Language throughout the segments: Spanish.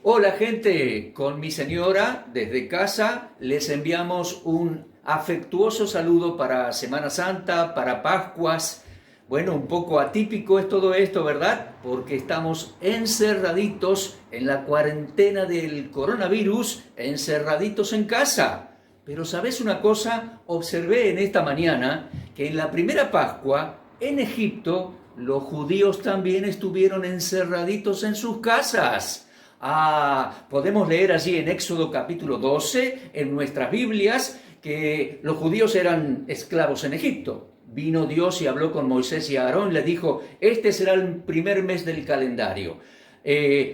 Hola gente, con mi señora desde casa les enviamos un afectuoso saludo para Semana Santa, para Pascuas. Bueno, un poco atípico es todo esto, ¿verdad? Porque estamos encerraditos en la cuarentena del coronavirus, encerraditos en casa. Pero ¿sabes una cosa? Observé en esta mañana que en la primera Pascua en Egipto los judíos también estuvieron encerraditos en sus casas. Podemos leer allí en Éxodo capítulo 12, en nuestras Biblias, que los judíos eran esclavos en Egipto. Vino Dios y habló con Moisés y Aarón, le dijo, este será el primer mes del calendario.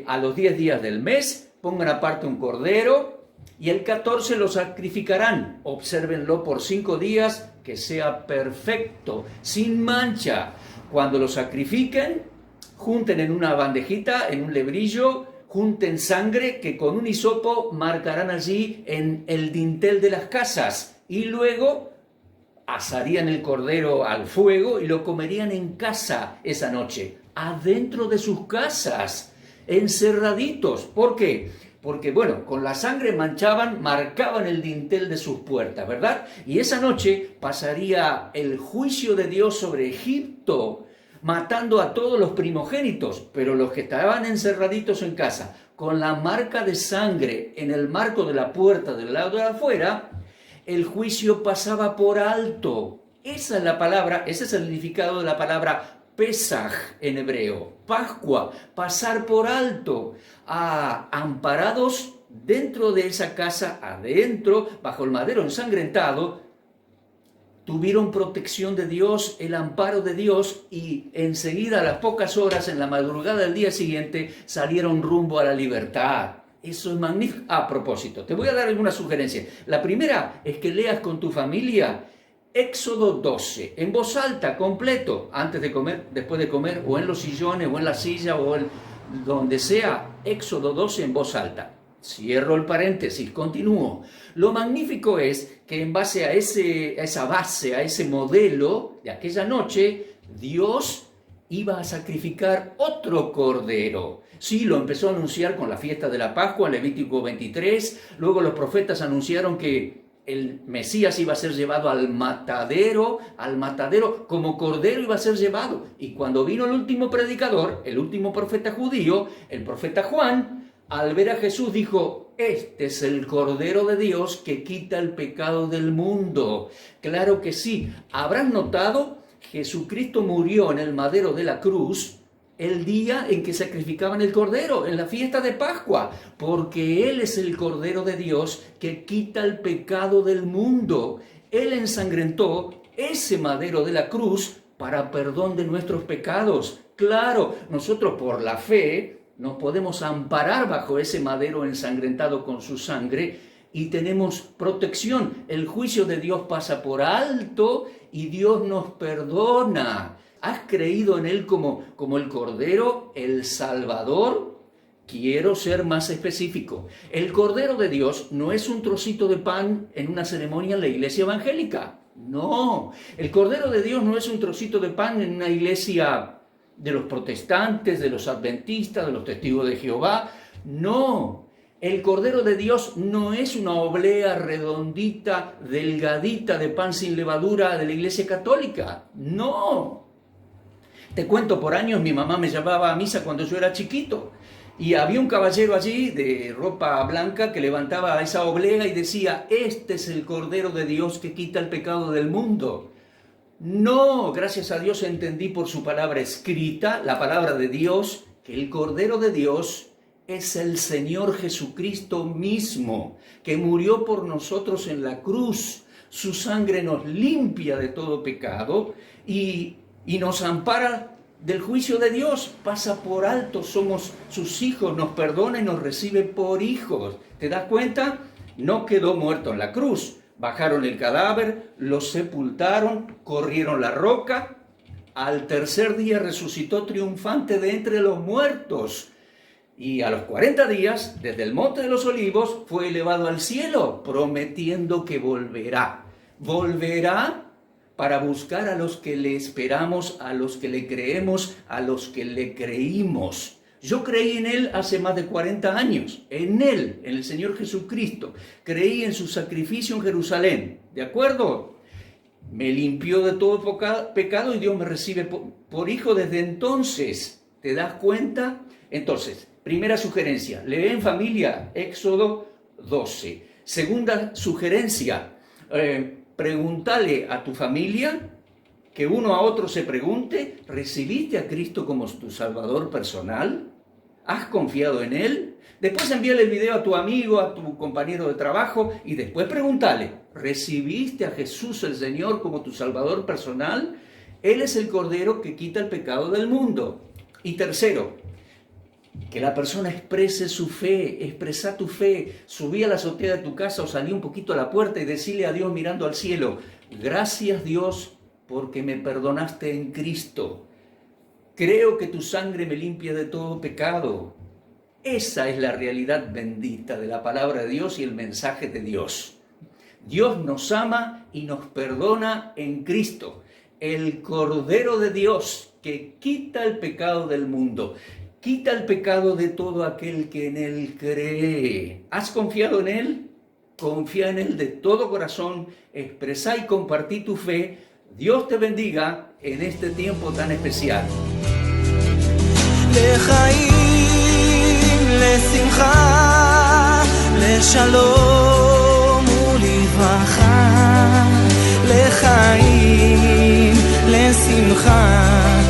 A los 10 días del mes pongan aparte un cordero y el 14 lo sacrificarán. Obsérvenlo por 5 días, que sea perfecto, sin mancha. Cuando lo sacrifiquen, junten en una bandejita, en un lebrillo, junten sangre que con un hisopo marcarán allí en el dintel de las casas y luego asarían el cordero al fuego y lo comerían en casa esa noche, adentro de sus casas, encerraditos. ¿Por qué? Porque, bueno, con la sangre marcaban el dintel de sus puertas, ¿verdad? Y esa noche pasaría el juicio de Dios sobre Egipto, matando a todos los primogénitos, pero los que estaban encerraditos en casa, con la marca de sangre en el marco de la puerta del lado de afuera, el juicio pasaba por alto. Esa es la palabra, ese es el significado de la palabra Pesaj en hebreo, Pascua, pasar por alto, amparados dentro de esa casa, adentro, bajo el madero ensangrentado, tuvieron protección de Dios, el amparo de Dios, y enseguida, a las pocas horas, en la madrugada del día siguiente, salieron rumbo a la libertad. Eso es magnífico. A propósito, te voy a dar algunas sugerencias. La primera es que leas con tu familia Éxodo 12, en voz alta, completo, antes de comer, después de comer, o en los sillones, o en la silla, o donde sea. Éxodo 12 en voz alta. Cierro el paréntesis, continúo. Lo magnífico es que en base a esa base, a ese modelo de aquella noche, Dios iba a sacrificar otro cordero. Sí, lo empezó a anunciar con la fiesta de la Pascua, en Levítico 23. Luego los profetas anunciaron que el Mesías iba a ser llevado al matadero, como cordero iba a ser llevado. Y cuando vino el último predicador, el último profeta judío, el profeta Juan, al ver a Jesús dijo, este es el Cordero de Dios que quita el pecado del mundo. Claro que sí. ¿Habrán notado? Jesucristo murió en el madero de la cruz el día en que sacrificaban el Cordero, en la fiesta de Pascua, porque Él es el Cordero de Dios que quita el pecado del mundo. Él ensangrentó ese madero de la cruz para perdón de nuestros pecados. Claro, nosotros por la fe nos podemos amparar bajo ese madero ensangrentado con su sangre y tenemos protección. El juicio de Dios pasa por alto y Dios nos perdona. ¿Has creído en Él como el Cordero, el Salvador? Quiero ser más específico. El Cordero de Dios no es un trocito de pan en una ceremonia en la iglesia evangélica. No, el Cordero de Dios no es un trocito de pan en una iglesia de los protestantes, de los adventistas, de los testigos de Jehová. No, el Cordero de Dios no es una oblea redondita, delgadita de pan sin levadura de la iglesia católica. No. Te cuento, por años mi mamá me llevaba a misa cuando yo era chiquito y había un caballero allí de ropa blanca que levantaba esa oblea y decía, este es el Cordero de Dios que quita el pecado del mundo. No, gracias a Dios entendí por su palabra escrita, la palabra de Dios, que el Cordero de Dios es el Señor Jesucristo mismo, que murió por nosotros en la cruz. Su sangre nos limpia de todo pecado y nos ampara del juicio de Dios. Pasa por alto, somos sus hijos, nos perdona y nos recibe por hijos. ¿Te das cuenta? No quedó muerto en la cruz. Bajaron el cadáver, lo sepultaron, corrieron la roca. Al tercer día resucitó triunfante de entre los muertos. Y a los 40 días, desde el Monte de los Olivos, fue elevado al cielo, prometiendo que volverá. Volverá para buscar a los que le esperamos, a los que le creemos, a los que le creímos. Yo creí en Él hace más de 40 años, en Él, en el Señor Jesucristo. Creí en su sacrificio en Jerusalén, ¿de acuerdo? Me limpió de todo pecado y Dios me recibe por hijo desde entonces. ¿Te das cuenta? Entonces, primera sugerencia, lee en familia Éxodo 12. Segunda sugerencia, pregúntale a tu familia, que uno a otro se pregunte, ¿recibiste a Cristo como tu Salvador personal? ¿Has confiado en Él? Después envíale el video a tu amigo, a tu compañero de trabajo y después pregúntale, ¿recibiste a Jesús el Señor como tu Salvador personal? Él es el Cordero que quita el pecado del mundo. Y tercero, que la persona exprese su fe, expresa tu fe, subí a la azotea de tu casa o salí un poquito a la puerta y decirle a Dios mirando al cielo, gracias Dios porque me perdonaste en Cristo. Creo que tu sangre me limpia de todo pecado. Esa es la realidad bendita de la palabra de Dios y el mensaje de Dios. Dios nos ama y nos perdona en Cristo, el Cordero de Dios que quita el pecado del mundo, quita el pecado de todo aquel que en Él cree. ¿Has confiado en Él? Confía en Él de todo corazón, expresá y compartí tu fe. Dios te bendiga en este tiempo tan especial. לחיים, לשמחה, לשלום ולברכה, לחיים, לשמחה